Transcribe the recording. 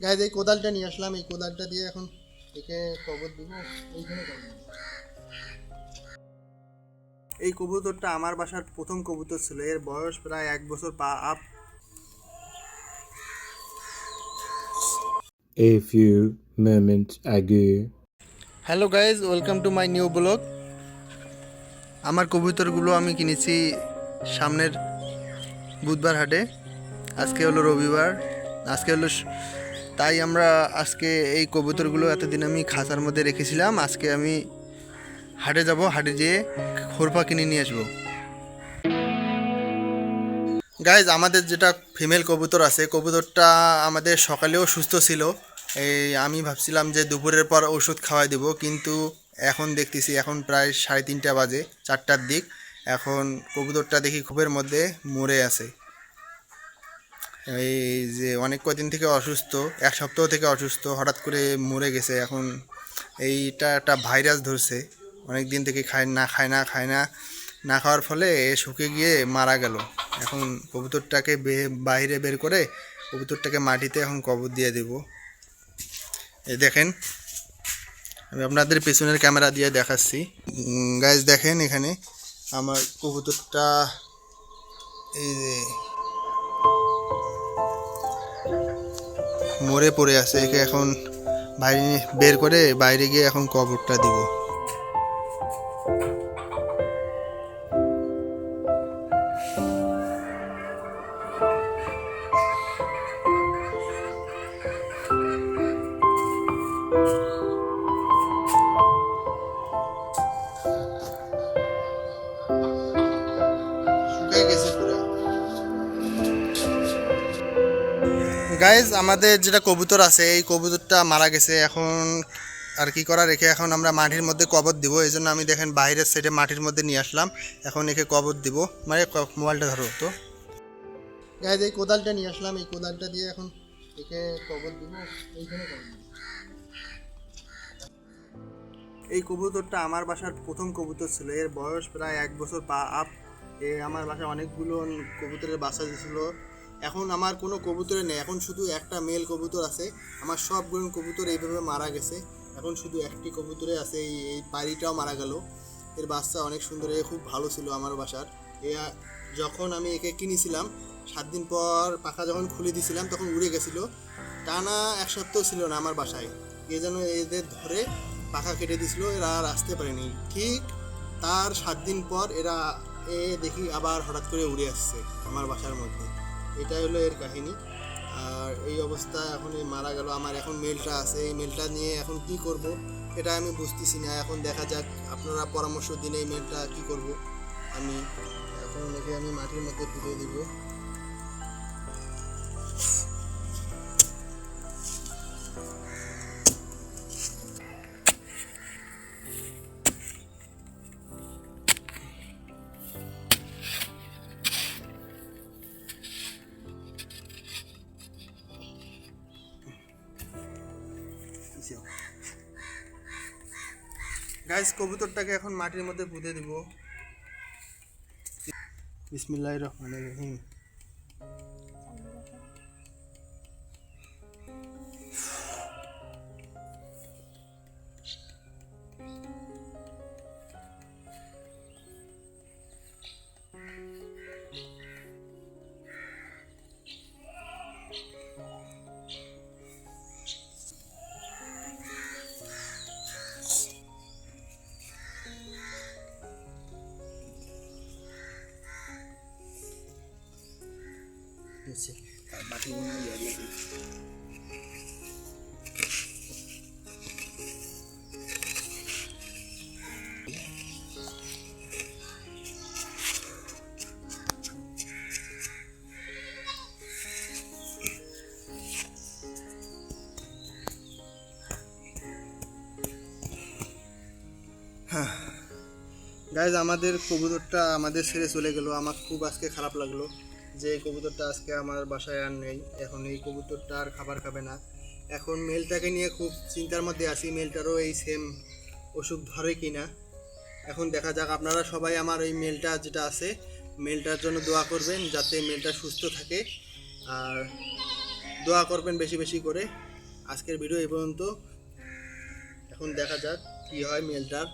Guys এই কোদালটা নিয়ে আসলাম, এই কোদালটা দিয়ে এখন একে কবর দিব। এইখানে এই কবুতরটা আমার বাসার প্রথম কবুতর ছিল, এর বয়স প্রায় 1 বছর পা up. A few moments ago. Hello guys, welcome to my new blog. আমার কবুতরগুলো আমি কিনেছি সামনের বুধবার হাটে। আজকে হলো রবিবার, আজকে হলো তাই আমরা আজকে এই কবুতরগুলো এতদিন আমি খাঁচার মধ্যে রেখেছিলাম। আজকে আমি হাটে যাব, হাটে যেয়ে খোরপা কিনে নিয়ে আসবো। গাইজ আমাদের যেটা ফিমেল কবুতর আছে, কবুতরটা আমাদের সকালেও সুস্থ ছিল। এই আমি ভাবছিলাম যে দুপুরের পর ওষুধ খাওয়াই দেবো, কিন্তু এখন দেখতেছি এখন প্রায় 3:30 বাজে, 4টার দিক। এখন কবুতরটা দেখি খোপের মধ্যে মরে আছে। এই যে অনেক কদিন থেকে অসুস্থ, 1 সপ্তাহ থেকে অসুস্থ, হঠাৎ করে মরে গেছে। এখন এইটা একটা ভাইরাস ধরছে, অনেক দিন থেকে না খাওয়ার ফলে এ শুকে গিয়ে মারা গেল। এখন কবুতরটাকে বাইরে বের করে কবুতরটাকে মাটিতে এখন কবর দিয়ে দেব। এই দেখেন, আমি আপনাদের পেছনের ক্যামেরা দিয়ে দেখাচ্ছি। গাইজ দেখেন, এখানে আমার কবুতরটা এই যে মরে পড়ে আছে। একে এখন বাইরে বের করে বাইরে গিয়ে এখন কবরটা দিব। শুকিয়ে গেছে পুরো। গাইজ আমাদের যেটা কবুতর আছে, এই কবুতরটা মারা গেছে। এখন আর কি করা, রেখে এখন আমরা মাটির মধ্যে কবর দিব। এই জন্য আমি দেখেন বাইরের সাইডে মাটির মধ্যে নিয়ে আসলাম। এখন একে কবর দিব, মানে মোবাইলটা ধরো তো। গাইজ এই কোদালটা নিয়ে আসলাম, এই কোদালটা দিয়ে এখন একে কবর দিব। এইখানে কবর দিব। এই কবুতরটা আমার বাসার প্রথম কবুতর ছিল, এর বয়স প্রায় 1 বছর পা আপ। আমার বাসায় অনেকগুলো কবুতরের বাসা দিয়েছিল। এখন আমার কোনো কবুতরে নেই, এখন শুধু একটা মেল কবুতর আছে। আমার সবগুলো কবুতর এইভাবে মারা গেছে। এখন শুধু একটি কবুতরে আছে, এই পায়রিটাও মারা গেল। এর বাচ্চা অনেক সুন্দর, এ খুব ভালো ছিল আমার বাসার। যখন আমি একে কিনেছিলাম 7 দিন পর পাখা যখন খুলে দিয়েছিলাম তখন উড়ে গেছিলো। টানা 1 সপ্তাহ ছিল না আমার বাসায়। এ যেন এদের ধরে পাখা কেটে দিয়েছিল, এরা আর আসতে পারেনি। ঠিক তার 7 দিন পর এরা দেখি আবার হঠাৎ করে উড়ে আসছে আমার বাসার মধ্যে। এটাই হলো এর কাহিনী। আর এই অবস্থা, এখন এই মারা গেল। আমার এখন মেলটা আছে, এই মেলটা নিয়ে এখন কি করব এটা আমি বুঝতেছি না। এখন দেখা যাক, আপনারা পরামর্শ দিন এই মেলটা কি করব। আমি এখন একে আমি মাটির মধ্যে পুঁতে দিব। গাইস কবুতরটাকে এখন মাটির মধ্যে পুঁতে দিব। বিসমিল্লাহির রহমানির রহিম। বাকি গাইজ আমাদের কবুতরটা আমাদের ছেড়ে চলে গেল। আমার খুব আজকে খারাপ লাগলো যে এই কবুতরটা আজকে আমার বাসায় আর নেই। এখন এই কবুতরটা আর খাবার খাবে না। এখন মেলটাকে নিয়ে খুব চিন্তার মধ্যে আছি, মেলটারও এই সেম অসুখ ধরে কি না। এখন দেখা যাক, আপনারা সবাই আমার এই মেলটা যেটা আছে মেলটার জন্য দোয়া করবেন যাতে মেলটা সুস্থ থাকে, আর দোয়া করবেন বেশি বেশি করে। আজকের ভিডিও এই পর্যন্ত। এখন দেখা যাক কি হয় মেলটার।